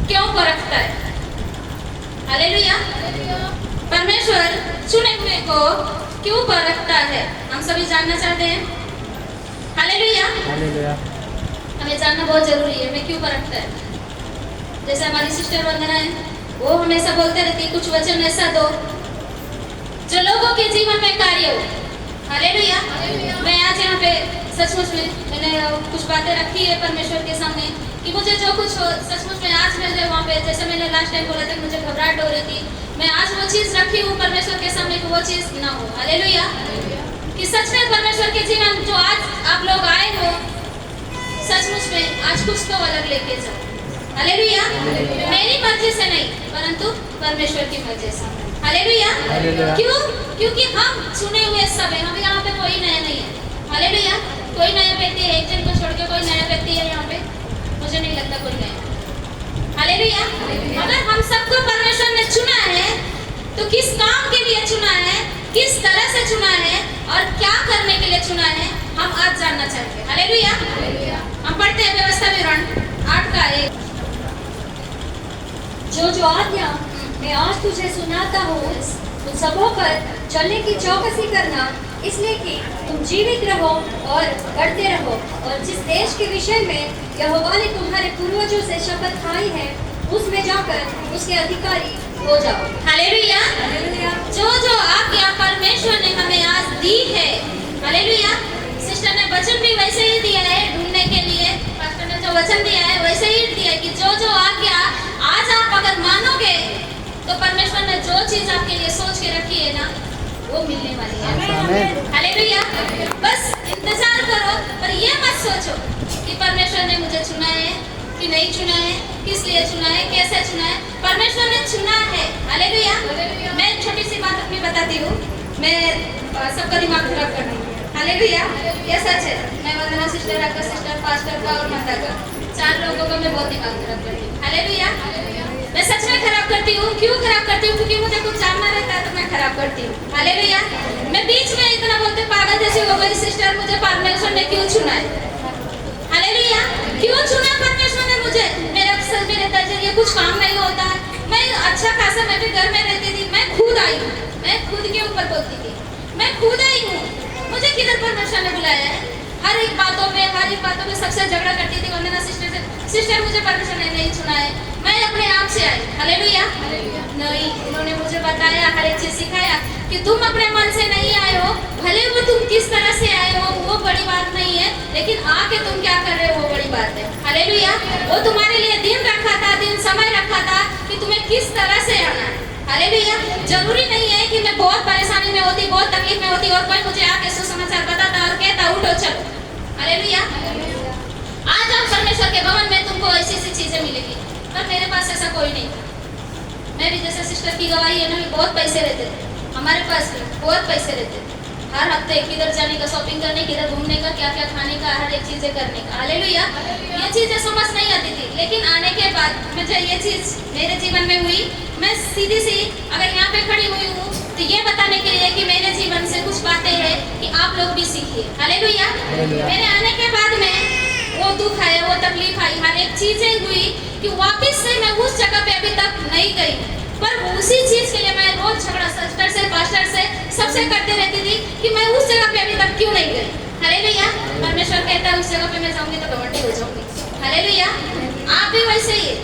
क्यों परखता है? हालेलुया। परमेश्वर चुने हुए को क्यों परखता है, हम सभी जानना चाहते हैं। हालेलुया। हमें जानना बहुत जरूरी है, हमें क्यों परखता है। जैसे हमारी सिस्टर वंदना है, वो हमेशा बोलते रहती कुछ वचन ऐसा दो जो लोगों के जीवन में कार्य हो। हालेलुया। मैं आज यहाँ पे सचमुच में मैंने कुछ बातें रखी है परमेश्वर के सामने कि मुझे जो कुछ सचमुच में आज मिल जाए वहाँ पे, जैसे मैंने लास्ट टाइम बोला था मुझे घबराहट हो रही थी, मैं आज वो चीज़ रखी हूँ परमेश्वर के सामने कि वो चीज़ ना हो। हालेलुया। कि सच में परमेश्वर के जीवन जो आज आप लोग आए हो, सचमुच में आज कुछ तो अलग लेके जाओ। हालेलुया। मेरी मर्जी से नहीं परंतु परमेश्वर की मर्जी से। हालेलुया। क्यों? क्योंकि हम चुने हुए सब हैं, हम यहाँ पे कोई नया नहीं है। हालेलुया। कोई नया व्यक्ति है, एक जन को छोड़ के कोई नया व्यक्ति है यहाँ पे, मुझे नहीं लगता कोई नया। हालेलुया। अगर हम सबको परमेश्वर ने चुना है तो किस काम के लिए चुना है, किस तरह से चुना है और क्या करने के लिए चुना है, हम आज जानना चाहते हैं। हालेलुया। हम पढ़ते हैं व्यवस्था विवरण 8 का 1। जो आज्ञा मैं आज तुझे सुनाता हूँ उन सबों पर चलने की चौकसी करना, इसलिए कि तुम जीवित रहो और बढ़ते रहो, और जिस देश के विषय में यहोवा ने तुम्हारे पूर्वजों से शपथ खाई है उसमें जाकर उसके अधिकारी हो जाओ। हालेलुया। जो आज्ञा परमेश्वर ने हमें आज दी है, हालेलुया। सिस्टर ने वचन भी वैसे ही दिया है ढूंढने के लिए, पास्टर ने जो वचन दिया है वैसे ही दिया है कि जो आज्ञा आज आप अगर मानोगे तो परमेश्वर ने जो चीज आपके लिए सोच के रखी है ना वो मिलने वाली है। हालेलुया। बस इंतजार करो, पर ये मत सोचो कि परमेश्वर ने मुझे चुना है कि नहीं चुना है, किस लिए चुना है, कैसे चुना है। परमेश्वर ने चुना है। हालेलुया। मैं छोटी सी बात अपनी बताती हूँ, मैं सबका दिमाग खराब कर दी। हालेलुया। ये सच है। मैं वंदना सिस्टर, आपका सिस्टर, पास्टर का और माता का 4 लोगों का मैं बहुत दिमाग खराब करती हूँ। हालेलुया। मैं सच में खराब करती हूँ। क्यों खराब करती हूँ? क्योंकि मुझे कुछ जानना रहता है तो मैं खराब करती हूँ। हालेलुया। मैं बीच में इतना बोलते पागल जैसी हो गई, सिस्टर मुझे परमेश्वर ने क्यों चुना है। हालेलुया। क्यों चुना परमेश्वर ने मुझे? मेरे नजरिए कुछ काम नहीं होता है। मैं अच्छा खासा मैं भी घर में रहती थी, मैं खुद आई हूँ, मैं खुद के ऊपर बोलती थी, मैं खुद आई हूँ। मुझे किधर परमेश्वर ने बुलाया है? हर एक बातों में सबसे झगड़ा करती थी वंदना सिस्टर से। सिस्टर मुझे परमेश्वर ने नहीं चुना है, मैं अपने आप से आई। हालेलुया। नहीं, उन्होंने मुझे बताया, हर एक चीज सिखाया कि तुम अपने मन से नहीं आए हो, भले वो तुम किस तरह से आए हो वो बड़ी बात नहीं है, लेकिन आके तुम क्या कर रहे हो वो बड़ी बात है। हालेलुया। वो तुम्हारे लिए दिन रखा था, दिन समय रखा था कि तुम्हें किस तरह से आना है। हालेलुया। जरूरी नहीं है कि मैं बहुत परेशानी में होती, बहुत तकलीफ में होती और कोई मुझे आके सुसमाचार बताता और कहता उठो चलो। हालेलुया। आज आप परमेश्वर के भवन में तुमको ऐसी चीजें मिलेगी, पर मेरे पास ऐसा कोई नहीं था। मैं भी जैसे सिस्टर की गवाही है ना, बहुत पैसे रहते थे हमारे पास भी, बहुत पैसे रहते थे। हर हफ्ते किधर जाने का, शॉपिंग करने, किधर घूमने का, क्या क्या खाने का, हर एक चीजें करने का। हालेलुया। ये चीजें समझ नहीं आती थी, लेकिन आने के बाद मुझे ये चीज मेरे जीवन में हुई। मैं सीधी सी अगर यहाँ पे खड़ी हुई हूँ तो ये बताने के लिए कि मेरे जीवन से कुछ बातें हैं कि आप लोग भी सीखिए। हालेलुया। मेरे आने के बाद में वो दुख आया, वो तकलीफ आई, हर एक चीजें हुई कि वापस से मैं उस जगह पे अभी तक नहीं गई, पर उसी चीज के लिए मैं रोज झगड़ा सिस्टर से, पास्टर से, सबसे करते रहती थी कि मैं उस जगह पे अभी तक क्यों नहीं गई। हालेलुया। परमेश्वर कहता है उस जगह पे मैं जाऊंगी तो घमंडी हो जाऊंगी। हालेलुया। आप भी वैसे ही,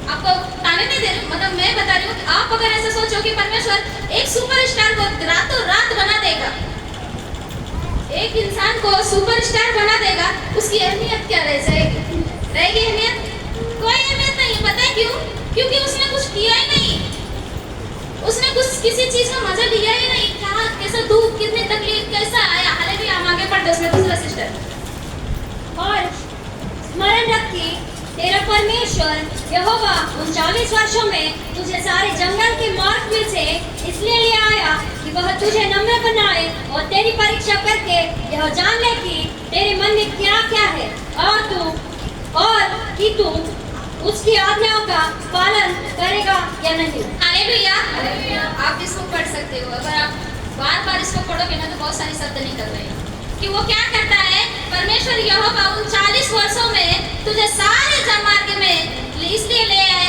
आपको ताने नहीं दे रही, मतलब मैं बता रही हूँ, आप अगर ऐसा सोचो कि परमेश्वर एक सुपरस्टार को रातों रात बना देगा, एक इंसान को सुपरस्टार बना देगा, उसकी अहमियत क्या रह जाएगी? रहेगी अहमियत? कोई अहमियत नहीं। पता है क्यों? क्योंकि उसने कुछ किया ही नहीं, उसने कुछ किसी चीज का मजा लिया ही नहीं। क्या कैसा दुख, कितनी तकलीफ, कैसा आया। हालेलुया। हम आगे पढ़ते उसमें दूसरा सिस्टर। और स्मरण रख कि तेरा परमेश्वर यहोवा उन 40 वर्षों में तुझे सारे जंगल के मार्ग में से इसलिए ले आया कि वह तुझे नम्र बनाए और तेरी परीक्षा करके यह जान ले कि तेरे मन में क्या क्या है, और कि तू उसकी आज्ञाओं का पालन करेगा या नहीं। हालेलुया। आप इसको पढ़ सकते हो, अगर आप बार बार इसको पढ़ोगे ना तो बहुत सारी शब्द निकल रहे हैं कि वो क्या करता है। परमेश्वर यहोवा उन 40 वर्षों में तुझे सारे मार्ग में इसलिए ले आया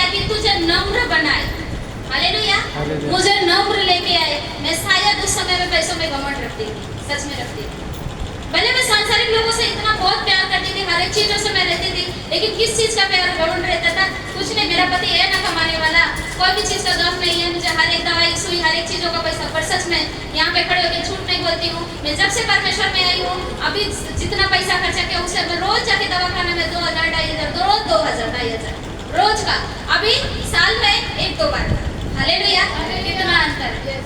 लेकिन किस चीज का प्यार घमंड रहता था? कुछ नहीं, मेरा पति है ना कमाने वाला, कोई भी चीज का गम नहीं है मुझे, हर एक दवाई सुई हर एक चीजों का पैसा। पर सच में यहाँ पे खड़े होकर झूठ नहीं बोलती हूँ, मैं जब से परमेश्वर में आई हूँ अभी जितना पैसा खर्चा किया उससे मैं रोज जाके दवाखाना में 2000 2500 रोज 2000 2500 रोज का, अभी साल में 1-2 बार। हालेलुया, कितना अंतर है।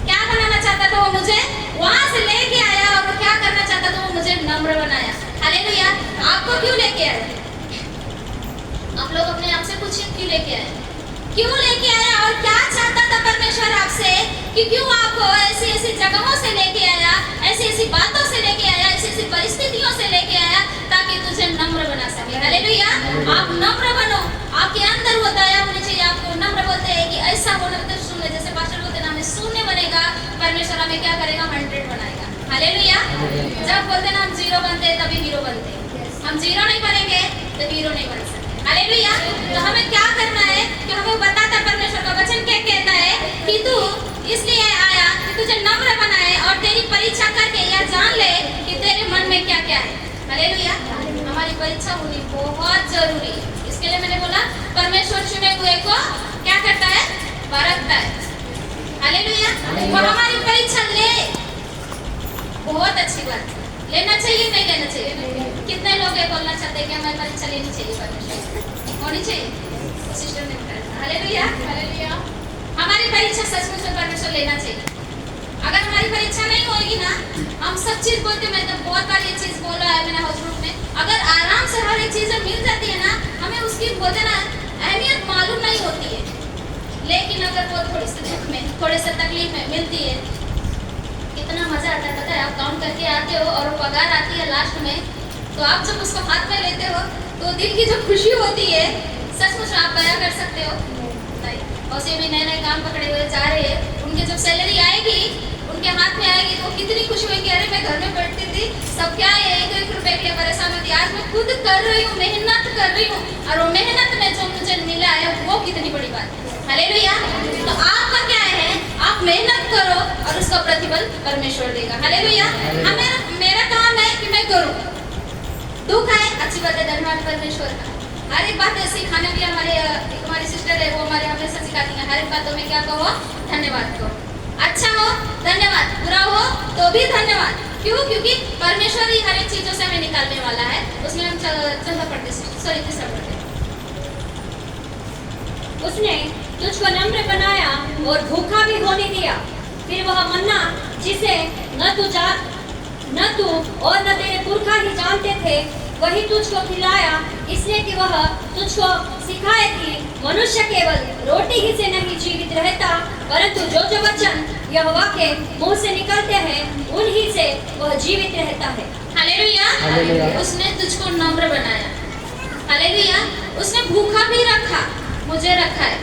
क्या बनाना चाहता था वो मुझे वहां से लेके आया, और वो क्या करना चाहता था वो मुझे नम्र बनाया। हालेलुया, आपको क्यों लेके आया? आप लोग अपने आप से पूछिए क्यों लेके आए, क्यों लेके आया और क्या चाहता था परमेश्वर आपसे कि क्यों आपको ऐसी ऐसी जगहों से लेके आया, ऐसी ऐसी बातों से लेके आया, ऐसी ऐसी परिस्थितियों से लेके आया ताकि तुझे नम्र बना सके। हालेलुया, आप नम्र बनो, आपके अंदर वो दया होनी चाहिए। आपको नम्र बोलते हैं कि ऐसा होना मतलब शून्य, जैसे पास्टर बोलते हैं ना हमें शून्य बनेगा, परमेश्वर हमें क्या करेगा 100 बनाएगा। हालेलुया, जब बोलते ना हम 0 बनते हैं तभी हीरो बनते हैं, हम 0 नहीं बनेंगे तो हीरो नहीं बन सकते। हालेलुया, तो हमें क्या करना है कि हमें बताता परमेश्वर का वचन क्या कहता है कि तू इसलिए आया कि तुझे नम्र बनाए और तेरी परीक्षा करके यह जान ले कि तेरे मन में क्या क्या है। हालेलुया, हमारी परीक्षा होनी बहुत जरूरी है। इसके लिए मैंने बोला परमेश्वर चुने हुए को क्या करता है, परखता है। हालेलुया, वो हमारी परीक्षा ले, बहुत अच्छी बात है, लेना चाहिए नहीं लेना चाहिए? कितने लोग ये बोलना चाहते हैं कि हमें परीक्षा लेनी चाहिए, परमेश्वर होनी चाहिए, सिस्टर ने बताया। हालेलुया, हालेलुया, हमारी परीक्षा सचमुच में परमेश्वर लेना चाहिए। अगर हमारी परीक्षा नहीं होगी ना, हम सब चीज बोलते, मैं तो बहुत बार ये चीज बोला है मैंने हाउस ग्रुप में, अगर आराम से हर एक चीज मिल जाती है ना, हमें उसकी बोलते ना अहमियत मालूम नहीं होती है। लेकिन अगर वो थोड़ी सी दुख में, थोड़े से तकलीफ में मिलती है, कितना मजा आता है पता है? आप काम करके आते हो और वो पगार आती है लास्ट में, तो आप जब उसको हाथ में लेते हो तो दिल की जो खुशी होती है सचमुच आप बयां कर सकते हो नहीं। और से भी नए नए काम पकड़े हुए जा रहे हैं, उनके जब सैलरी आएगी उनके हाथ में आएगी तो कितनी खुशी होगी, अरे मैं घर में बैठती थी सब क्या है 1-1 रुपए के लिए परेशान होती, आज मैं खुद कर रही हूँ, मेहनत कर रही हूँ, और वो मेहनत में जो मुझे मिला है वो कितनी बड़ी बात है। हालेलुया, तो आपका क्या है, आप मेहनत करो और उसका प्रतिफल परमेश्वर देगा। हालेलुया, मेरा काम है कि मैं करूँ, दुख है अच्छी बात है, धन्यवाद परमेश्वर का। हर एक बात सिखाने के लिए हमारी सिस्टर है वो हमारे हमेशा सिखाती है, हर एक बातों में क्या कहो, धन्यवाद कहो, अच्छा हो धन्यवाद, बुरा हो तो भी धन्यवाद। क्यों? क्योंकि परमेश्वर ही हर एक चीजों से हमें निकालने वाला है। उसमें हम चौथा पढ़ते, सॉरी तीसरा पढ़ते। उसने तुझको नम्र बनाया और भूखा भी होने दिया, फिर वह मन्ना जिसे न तू और न तेरे पुरखा ही जानते थे वही तुझको खिलाया, इसलिए कि वह तुझको सिखाए कि मनुष्य केवल रोटी ही से नहीं जीवित रहता, परंतु जो जो वचन यहोवा के मुंह से निकलते हैं उन्हीं से वह जीवित रहता है। हालेलुया, उसने तुझको नम्र बनाया। हालेलुया, उसने भूखा भी रखा, मुझे रखा है।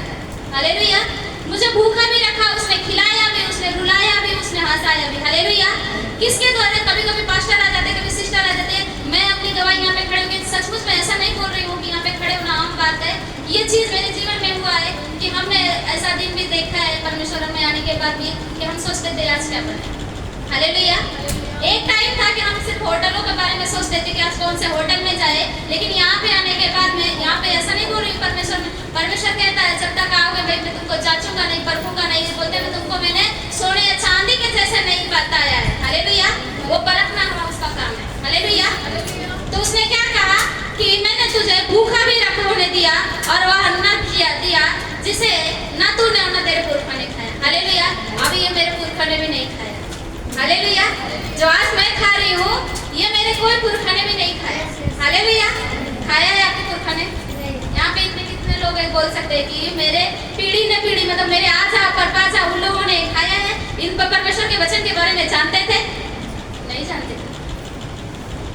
हालेलुया, मुझे भूखा भी रखा, उसने खिलाया भी, उसने रुलाया भी, उसने हंसाया भी। हालेलुया, किसके द्वारा? कभी कभी पास्टर आ जाते, कभी सिस्टर आ जाते, मैं अपनी गवाही यहाँ पे खड़े होकर सचमुच में ऐसा नहीं बोल रही हूँ कि यहाँ पे खड़े होना आम बात है, ये चीज मेरे जीवन में हुआ है कि हमने ऐसा दिन भी देखा है परमेश्वर में आने के बाद भी कि हम सोचते थे आज क्या बने। हालेलुया, एक टाइम था कि हम सिर्फ होटलों के बारे में सोचते थे कि आज कौन से होटल में जाए, लेकिन यहाँ पे आने के बाद में यहाँ पे ऐसा नहीं बोल रही परमेश्वर कहता है जब तक आओगे भाई मैं तुमको जांचूंगा नहीं, परखूंगा नहीं, बोलते मैं तुमको मैंने सोने या चांदी के जैसे नहीं बताया है। हालेलुया, वो परखना हमारा उसका काम है। हालेलुया, तो उसने क्या कहा कि मैंने तुझे भूखा भी होने दिया और वह न दिया जिसे न तूने और न तेरे पुरखा ने खाया। हालेलुया, अभी ये मेरे पुरखा ने भी नहीं खाया। हालेलुया, जो आज मैं खा रही हूँ ये मेरे कोई पुरखा ने भी नहीं खाया। हालेलुया, खाया है आपके पुरखा ने? यहाँ पे इतने कितने लोग बोल सकते हैं कि मेरे पीढ़ी ने पीढ़ी मतलब मेरे आजा परपाजा उन लोगों ने खाया है, इन परमेश्वर के वचन के बारे में जानते थे? नहीं जानते थे।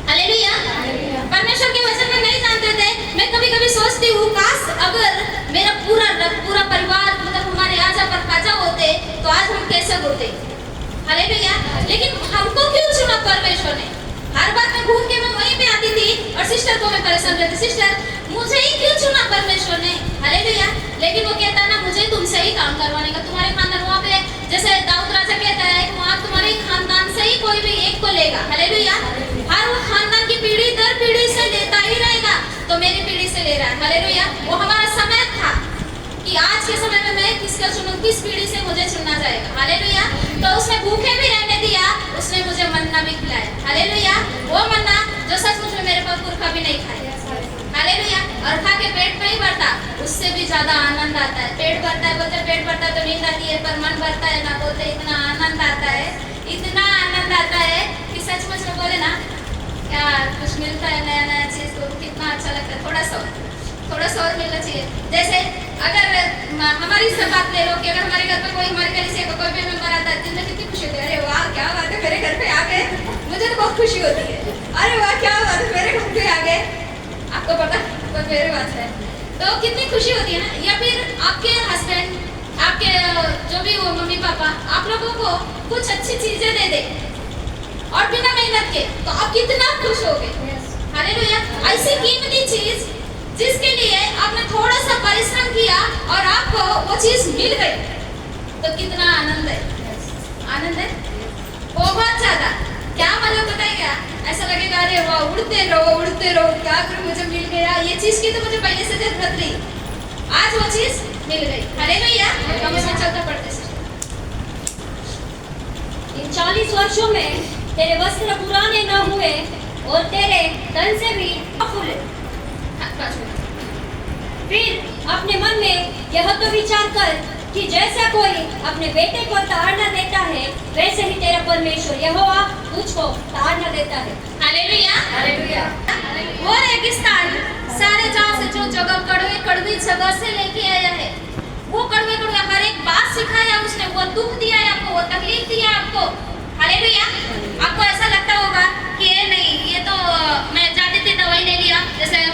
हालेलुया, परमेश्वर के वचन में नहीं जानते थे। मैं कभी कभी सोचती हूँ काश अगर मेरा पूरा परिवार मतलब हमारे आजा परपाजा होते तो आज हम कैसे होते। हालेलुया, लेकिन हमको क्यों चुना परमेश्वर ने? हर बार मैं घूम के मैं वहीं पे आती थी और सिस्टर को मैं परेशान करती, सिस्टर मुझे ही क्यों चुना परमेश्वर ने? हालेलुया, लेकिन वो कहता है ना मुझे तुमसे ही काम करवाने का, तुम्हारे खानदान वहाँ पे जैसे दाऊद राजा कहता है वहाँ तुम्हारे खानदान से ही कोई भी एक को लेगा। हालेलुया, हर वो खानदान की पीढ़ी दर पीढ़ी से लेता ही रहेगा, तो मेरी हालेलुया। वो हमारा समय था कि आज के समय में मैं किसका चुनूं, किस पीढ़ी से मुझे चुनना जाएगा। हालेलुया। तो उसने भूखे भी रहने दिया, उसने मुझे मन्ना भी खिलाया। हालेलुया। वो मन्ना जो सचमुच में मेरे पुरखा भी नहीं खाया। हालेलुया। और खा के पेट नहीं भरता, उससे भी ज्यादा आनंद आता है। पेट भरता है बोलते पेट भरता है तो नींद आती है, पर मन भरता है ना बोलते इतना आनंद आता है, इतना आनंद आता है कि सचमुच में बोले ना यार कुछ मिलता है नया नया चीज तो कितना अच्छा लगता है। थोड़ा सा और मिलना चाहिए। जैसे अगर हमारी सब बात ले लो कि अगर हमारे घर पे कोई हमारे कलीसिया का कोई भी मेंबर आता है, दिन में कितनी खुशी होती है, अरे वाह क्या बात है मेरे घर पे आ गए, मुझे तो बहुत खुशी होती है। अरे वाह क्या बात है मेरे घर पे आ गए, आपको पता कोई मेरे बात है तो कितनी खुशी होती है ना। या फिर आपके हस्बैंड, आपके जो भी हो मम्मी पापा, आप लोगों को कुछ अच्छी चीजें दे दे और बिना मेहनत के, तो आप कितना खुश होगे। हालेलुया। ऐसी कीमती चीज जिसके लिए आपने थोड़ा सा परिश्रम किया और आपको वो चीज मिल गई, तो कितना आनंद है। आनंद है बहुत ज्यादा। क्या मतलब पता है क्या, ऐसा लगेगा अरे वाह उड़ते रहो क्या करूं मुझे मिल गया, ये चीज की तो मुझे पहले से जरूरत थी, आज वो चीज मिल गई। हालेलुया। हम उसमें चलता पड़ते हैं। इन 40 वर्षों में तेरे वस्त्र पुराने न हुए और तेरे तन से भी न फूले। फिर अपने मन में यह तो विचार कर कि जैसा कोई अपने बेटे को ताड़ना देता है, वैसे ही तेरा परमेश्वर यहोवा तुझको ताड़ना देता है। हालेलुया। हालेलुया। वो रेगिस्तान सारे जहां से जो जगह कड़वी जगह से लेके आया है, वो कड़वे हर एक बात सिखाया उसने, वो दुख दिया है आपको, वो तकलीफ दिया आपको। हालेलुया। आपको ऐसा लगता होगा कि ये नहीं, ये तो मैं जाती थी दवाई ले लिया, जैसे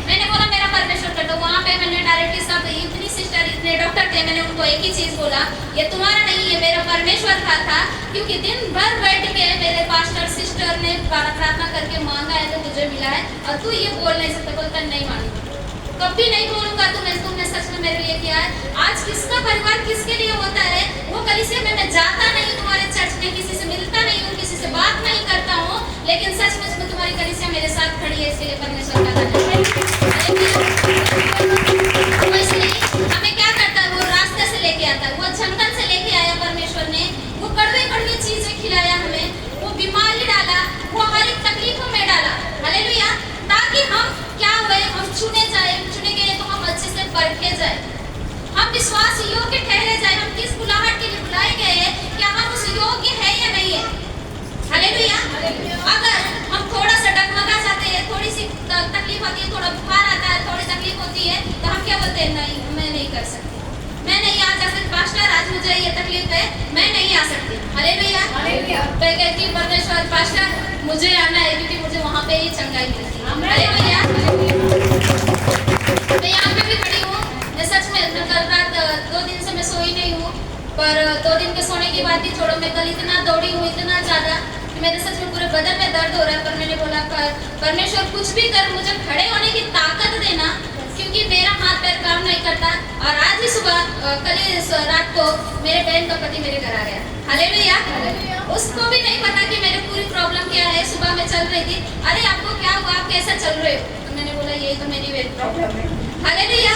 मैंने बोला मेरा परमेश्वर कर दो, वहाँ पे मैंने डायरेक्टली सब इतनी सिस्टर इतने डॉक्टर थे, मैंने उनको एक ही चीज बोला, ये तुम्हारा नहीं ये मेरा परमेश्वर का था। क्योंकि दिन भर बैठ के मेरे पास्टर सिस्टर ने प्रार्थना करके मांगा है तो तुझे मिला है, और तू ये बोल नहीं सकता, बोलता नहीं मानूंगा, कभी नहीं बोलूंगा तुमने सच में मेरे लिए किया है। आज किसका परिवार किसके लिए होता है, वो कलीसिया में मैं जाता नहीं, तुम्हारे चर्च में किसी से मिलता नहीं हूँ, किसी से बात नहीं करता हूँ, लेकिन सचमुच में तुम्हारी कलीसिया मेरे साथ खड़ी है, इसके लिए परमेश्वर का धन्यवाद। हमें क्या करता है, वो रास्ते से लेके आता है, वो जंगल से लेके आया परमेश्वर ने, वो कड़वी चीजें खिलाया हमें, वो बीमारी डाला, वो हर एक तकलीफों में डाला। हालेलुया। ताकि हम क्या हुए, हम चुने गए तो हम अच्छे से परखे जाए, हम विश्वास योग्य ठहरे जाए, हम किस बुलाहट के लिए बुलाए गए हैं, क्या हम उस योग्य है या नहीं है। हालेलुया। अगर हम थोड़ा सा डगमगा जाते हैं, थोड़ी सी तकलीफ आती है, थोड़ा बुखार आता है, थोड़ी तकलीफ होती है, तो हम क्या बोलते हैं, नहीं मैं नहीं कर सकती, मैं नहीं आ सकती, पास्टर आज मुझे ये तकलीफ है, मैं नहीं आ सकती। हालेलुया। मैं कहती हूँ परमेश्वर पास्टर मुझे आना है, क्योंकि मुझे वहाँ पे ही चंगाई मिलती है। हालेलुया। मैं यहाँ पे भी खड़ी हूँ, मैं सच में कल रात 2 दिन से मैं सोई नहीं हूँ, पर 2 दिन के सोने की बात ही छोड़ो, मैं कल इतना दौड़ी हूँ, इतना ज्यादा कि मेरे सच में पूरे बदन में दर्द हो रहा है। पर मैंने बोला परमेश्वर कुछ भी कर, मुझे खड़े होने की ताकत देना, क्योंकि मेरा हाथ पैर काम नहीं करता। और आज ही सुबह कल रात को मेरे बहन का पति मेरे घर आ गया। हालेलुया। उसको भी नहीं पता कि मेरी पूरी प्रॉब्लम क्या है। सुबह मैं चल रही थी, अरे आपको क्या हुआ, आप कैसा चल रहे हो, तो मैंने बोला यही तो मेरी प्रॉब्लम है। हालेलुया।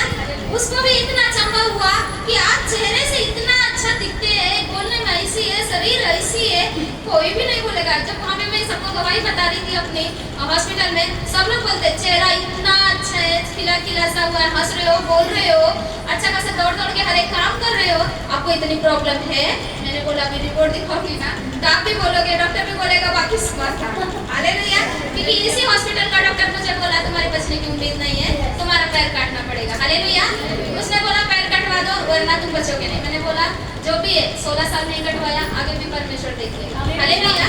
उसको भी इतना चंबा हुआ कि आप चेहरे से इतना अच्छा दिखते हैं, बोलने में ऐसी है, शरीर ऐसी है, कोई भी नहीं बोलेगा। जब वहाँ पे मैं सबको गवाही बता रही थी अपने हॉस्पिटल में, सब लोग बोलते चेहरा इतना अच्छा है, खिला सा हुआ है, हंस रहे हो, बोल रहे हो, अच्छा खासा दौड़ के हर एक काम कर रहे हो, आपको इतनी प्रॉब्लम है। मैंने बोला अभी रिपोर्ट दिखाओगी ना, तो आप भी बोलोगे, डॉक्टर भी बोलेगा, बाकी बात था। हालेलुया। क्योंकि इसी हॉस्पिटल का डॉक्टर मुझे बोला तुम्हारे बचने की उम्मीद नहीं है, तुम्हारा पैर काटना पड़ेगा। हालेलुया। उसने बोला पैर कटवा दो वरना तुम बचोगे नहीं। मैंने बोला जो भी है 16 साल नहीं कटवाया, आगे भी परमेश्वर देखेगा। हालेलुया।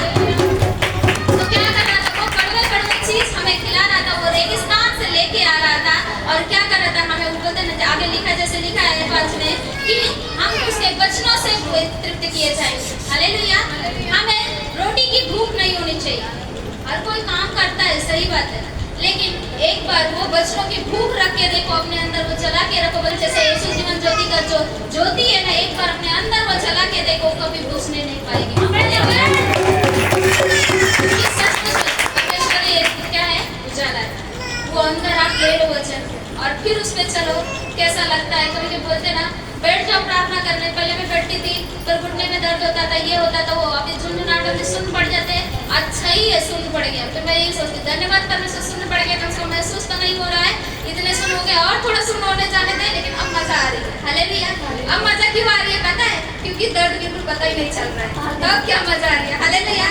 तो क्या कर रहा था, वो कड़वे चीज हमें खिला रहा था, वो रेगिस्तान से लेके आ रहा था, और क्या कर रहा था, हमें बोलते ना आगे लिखा, जैसे लिखा है पांच में कि हम उसके वचनों से तृप्त किए जाएंगे। हालेलुया। हमें रोटी की भूख नहीं होनी चाहिए। हर कोई काम करता है, सही बात है, लेकिन एक बार वो वचनों की भूख रख के देखो अपने अंदर, वो जला के रखो। जैसे यीशु जीवन ज्योति का जो ज्योति है ना, एक बार अपने अंदर वो जला के देखो, कभी बुझने नहीं पाएगी। परमेश्वर क्या है, उजाला है, वो अंदर आप ले लो फिर उस पे चलो, कैसा लगता है। कभी कभी बोलते ना बैठ जाओ प्रार्थना करने, पहले मैं बैठती थी पर घुटने में दर्द होता था, ये होता था वो, अभी झुंझुनाहट में सुन पड़ जाते हैं, अच्छा ही है सुन पड़ गया। फिर मैं यही सोचती धन्यवाद परमेश्वर सुन पड़ गया, कम से कम महसूस तो नहीं हो रहा है, इतने सुन हो गया और थोड़ा सुन होने जाने दें, लेकिन अब मजा आ रही है। हालेलुया। अब मजा क्यों आ रही है पता है? क्योंकि दर्द बिल्कुल पता ही नहीं चल रहा है, तब क्या मजा आ रही है। हालेलुया।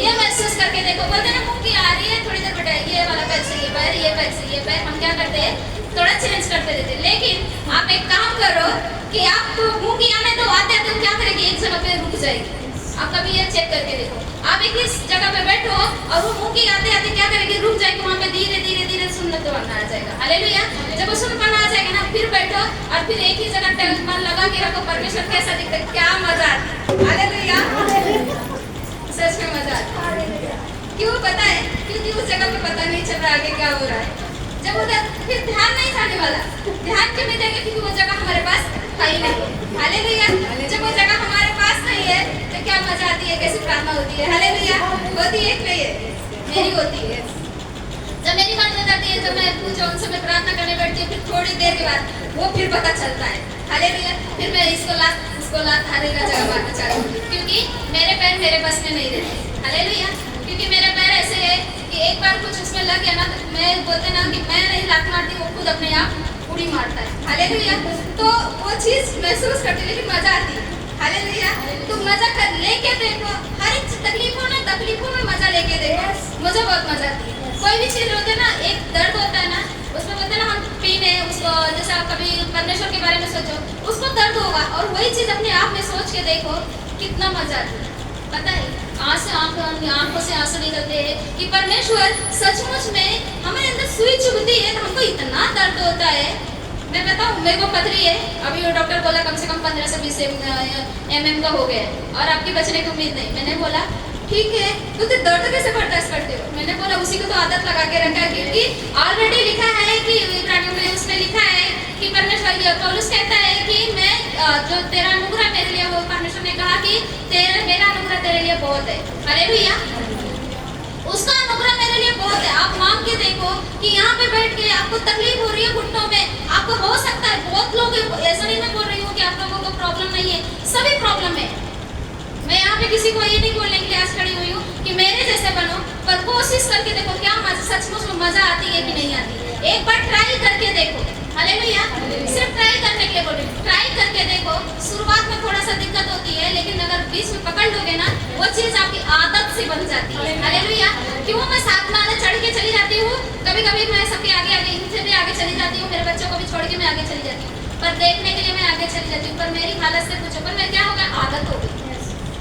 ये महसूस करके देखो, बोलते ना मुंह की आ रही है, थोड़ी देर बेटा ये वाला पैर से ये पैर, ये पैर से ये पैर, हम क्या करते हैं थोड़ा चेंज करते रहते। लेकिन आप एक काम करो कि आप मुंह की आने दो, आते आते क्या करेगी एक जगह पे रुक जाएगी। आप कभी ये चेक करके देखो, आप एक इस जगह पे बैठो और वो मुंह की आते आते क्या करेगी रुक जाएगी, वहां पे धीरे धीरे धीरे सुन्नतपन आ जाएगा। हालेलुया। जब वो सुन्नतपन आ जाएगा ना, फिर बैठो और फिर एक ही जगह मन लगा के रखो, परमेश्वर कैसा दिखता है, क्या मजा आता है। हालेलुया। सच में मजा आता है। क्यों पता है? क्योंकि उस जगह पे पता नहीं चल रहा आगे क्या हो रहा है। जब उधर फिर ध्यान नहीं जाने वाला, ध्यान क्यों नहीं देंगे? क्योंकि वो जगह हमारे पास है ही नहीं। हालेलुया। जब वो जगह हमारे पास नहीं है तो क्या मजा आती है, कैसी प्रार्थना होती है। हालेलुया। होती है कि नहीं है? मेरी होती है। जब मेरी बात हो जाती है, जब मैं पूछो उनसे मैं प्रार्थना करने बैठती हूँ, फिर थोड़ी देर के बाद वो फिर पता चलता है। हालेलुया। फिर मैं इसको लात हर एक जगह मारना चाहती हूँ, क्योंकि मेरे पैर मेरे बस में नहीं रहते। हालेलुया। क्योंकि मेरे पैर ऐसे है कि एक बार कुछ उसमें लग गया ना, तो मैं बोलते ना कि मैं नहीं लात मारती, वो खुद अपने आप उड़ी मारता है। हालेलुया। तो वो चीज महसूस करती, लेकिन मजा आती है। हालेलुया। तो मजा कर लेके देखो, हर एक तकलीफों में मजा लेके देखो, मुझे बहुत मजा आती है। कोई भी चीज होते ना, एक दर्द होता है ना, उसमें बोलते ना हम पीने उसको, जैसे आप कभी परमेश्वर के बारे में सोचो, उसको दर्द होगा और वही चीज अपने आप में सोच के देखो कितना मजा आता है। पता है आंखों से आंसू निकलते हैं कि परमेश्वर सचमुच में हमारे अंदर सुई चुभती है तो हमको इतना दर्द होता है। मैं बताऊं, मेरे को पथरी है, अभी वो डॉक्टर बोला कम से कम 15 से 20 mm का हो गया है और आपकी बचने की उम्मीद नहीं। मैंने बोला ठीक है, तो फिर दर्द कैसे बर्दाश्त करते हो? मैंने बोला उसी को तो आदत लगा के रखा है, क्योंकि ऑलरेडी लिखा है कि इब्रानियों में उसमें लिखा है कि परमेश्वर पौलुस कहता है कि मैं जो तेरा अनुग्रह मेरे लिए, वो परमेश्वर ने कहा कि मेरा अनुग्रह तेरे लिए बहुत है। हालेलुया। उसका अनुग्रह मेरे लिए बहुत है। आप मांग के देखो कि यहाँ पे बैठ के आपको तकलीफ हो रही है घुटनों में, आपको हो सकता है बहुत लोग, ऐसा नहीं मैं बोल रही हूँ कि आप लोगों को प्रॉब्लम नहीं है, सभी प्रॉब्लम है। मैं यहाँ पे किसी को ये नहीं बोलने के लिए आज खड़ी हुई हूँ कि मेरे जैसे बनो, पर कोशिश करके देखो क्या सचमुच में मजा आती है कि नहीं आती। एक बार ट्राई करके देखो। हालेलुया। सिर्फ ट्राई करने के लिए बोल रही हूँ, ट्राई करके देखो। शुरुआत में थोड़ा सा दिक्कत होती है, लेकिन अगर बीच में पकड़ लोगे ना, वो चीज आपकी आदत से बन जाती है। हालेलुया। क्यों मैं साथ में चढ़ के चली जाती हूँ, कभी कभी मैं सबके आगे इनसे भी आगे चली जाती हूँ, मेरे बच्चों को भी छोड़ के मैं आगे चली जाती हूँ, पर देखने के लिए मैं आगे चली जाती हूँ, पर मेरी हालत से पूछो, पर मैं क्या होगा, आदत हो गई।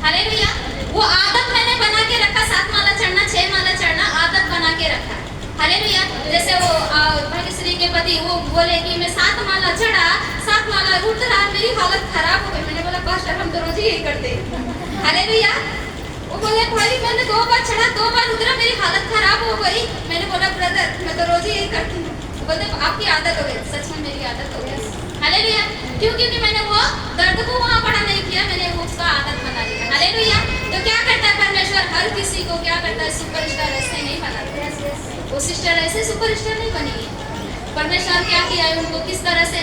हालेलुया। वो आदत मैंने बना के रखा, 7 माला चढ़ना, 6 माला चढ़ना, आदत बना के रखा। हालेलुया। जैसे वो भाग्यश्री के पति वो बोले कि मैं 7 माला चढ़ा, 7 माला उतरा, मेरी हालत खराब हो गई। मैंने बोला पास्टर हम तो रोज ही यही करते। हालेलुया। वो बोले भाई मैंने 2 बार चढ़ा, 2 बार उतरा, मेरी हालत खराब हो गई। मैंने बोला ब्रदर मैं तो रोज ही यही करती हूँ। बोलते आपकी आदत हो गई। सच में मेरी आदत हो गई। हालेलुया। क्यों? क्योंकि मैंने वो दर्द को वहाँ बड़ा नहीं किया, मैंने वो उसका आदत बना लिया। हालेलुया। तो क्या करता है परमेश्वर? हर किसी को क्या करता है, सुपरस्टार ऐसे नहीं बनाता। वो सिस्टर ऐसे सुपरस्टार नहीं बनी है। परमेश्वर क्या किया है उनको, किस तरह से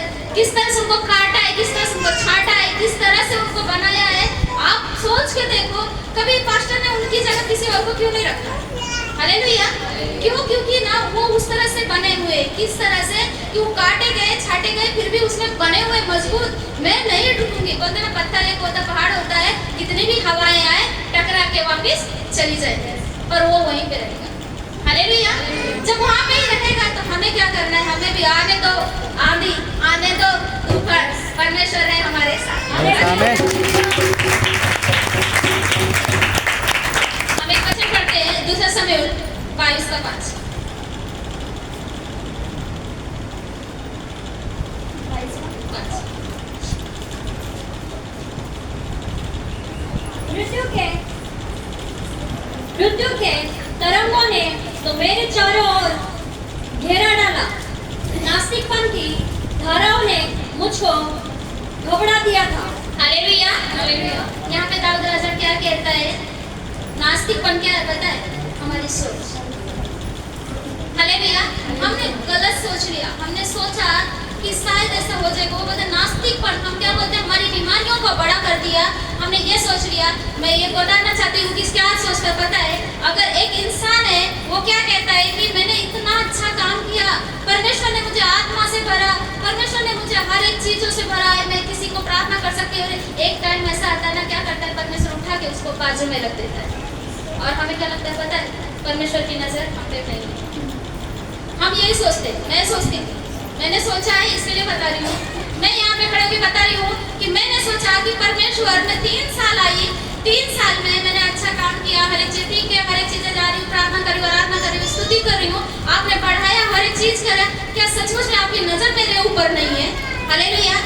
उनको काटा है, किस तरह से उनको छाटा है, किस तरह से उनको बनाया है। आप सोच के देखो, कभी पास्टर ने उनकी जगह किसी और को क्यों नहीं रखा? हालेलुया। क्यों? क्योंकि ना वो उस तरह से बने हुए, किस तरह से कि वो काटे गए, छाटे गए, फिर भी उसमें बने हुए मजबूत। मैं नहीं टूटूंगी। बोलते ना पत्थर एक होता, पहाड़ होता है, कितनी भी हवाएं आए टकरा के वापिस चली जाएगी, पर वो वहीं पे रहेगा। हालेलुया। जब वहाँ पे ही रहेगा तो हमें क्या करना है? हमें भी आने दो आंधी, आने दो तूफान, परमेश्वर है हमारे साथ। हम एक वचन पढ़ते हैं, 2 शमूएल 22:5। मृत्यु के तरंगों ने तो मेरे चारों ओर घेरा डाला, नास्तिकपन की धाराओं ने मुझको घबरा दिया था। हालेलुया। हालेलुया। यहाँ पे दाऊद राजा क्या कहता है? नास्तिकपन क्या है पता है? हमारी सोच। हालेलुया। हमने गलत सोच लिया, हमने सोचा कि शायद ऐसा हो जाएगा, वो बोलते नास्तिकपन, हम क्या बोलते हैं, हमारी बीमारियों को बड़ा कर दिया। हमने ये सोच लिया, मैं ये बताना चाहती हूँ कि क्या सोचता पता है, अगर एक इंसान है वो क्या कहता है कि मैंने इतना अच्छा काम किया, परमेश्वर ने मुझे आत्मा से भरा, परमेश्वर ने मुझे हर एक चीजों से भरा है, मैं किसी को प्रार्थना कर सकती हूँ। एक टाइम ऐसा आता है ना, क्या करता है, परमेश्वर उठा के उसको बाजू में रख देता है, और हमें क्या लगता है पता है, परमेश्वर की नजर हम पे नहीं है। हम यही सोचते, मैं सोचती थी, मैंने सोचा है इसलिए बता रही हूँ, मैं यहाँ पे खड़े होकर बता रही हूँ कि मैंने सोचा कि परमेश्वर, मैं 3 साल आई, 3 साल में मैंने अच्छा काम किया, हर एक चीज ठीक है, हर एक चीजें जा रही हूँ, प्रार्थना कर रही हूँ, आराधना कर रही हूँ, स्तुति कर रही हूँ, आपने बढ़ाया, हर एक चीज करा, क्या सचमुच में आपकी नजर मेरे ऊपर नहीं है? हालेलुया।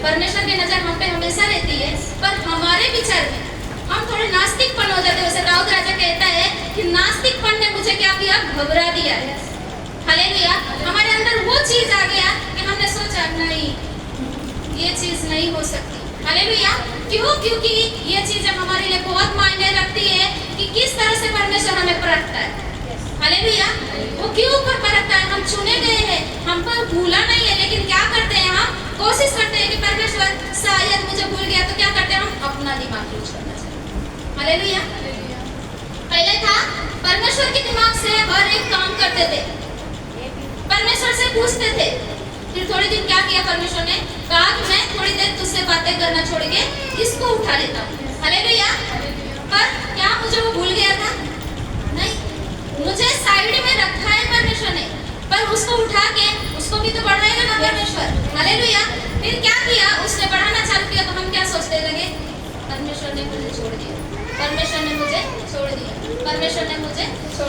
परमेश्वर की नजर हम पे हमेशा रहती है, पर हमारे विचार में हम थोड़े नास्तिकपन हो जाते हैं। वैसे दाऊद राजा कहता है कि नास्तिकपन ने मुझे क्या किया, घबरा दिया है। हालेलुया। हमारे अंदर वो चीज आ गया कि हमने सोचा नहीं, ये चीज नहीं हो सकती। हालेलुया। क्यों? क्योंकि ये चीजें हमारे लिए बहुत मायने रखती है कि किस तरह से परमेश्वर हमें परखता है। हालेलुया। वो क्यों पर परखता है? हम चुने गए हैं, हम पर भूला नहीं है, लेकिन क्या करते हैं, हम कोशिश करते हैं कि परमेश्वर शायद मुझे भूल गया, तो क्या करते हैं, हम अपना दिमाग यूज करना चाहिए। हालेलुया। पहले था परमेश्वर के दिमाग से हर एक काम करते थे, परमेश्वर से पूछते थे, फिर थोड़े दिन क्या किया, परमेश्वर ने कहा कि मैं थोड़ी देर तुझसे बातें करना छोड़ के इसको उठा लेता हूँ। हालेलुया। पर क्या मुझे वो भूल गया था? नहीं, मुझे साइड में रखा है परमेश्वर ने, पर उसको उठा के उसको भी तो बढ़ाएगा ना परमेश्वर। हालेलुया। फिर क्या किया, उसने बढ़ाना चालू किया, तो हम क्या सोचते लगे, परमेश्वर ने मुझे छोड़ दिया, परमेश्वर ने मुझे छोड़ दिया, परमेश्वर ने मुझे छोड़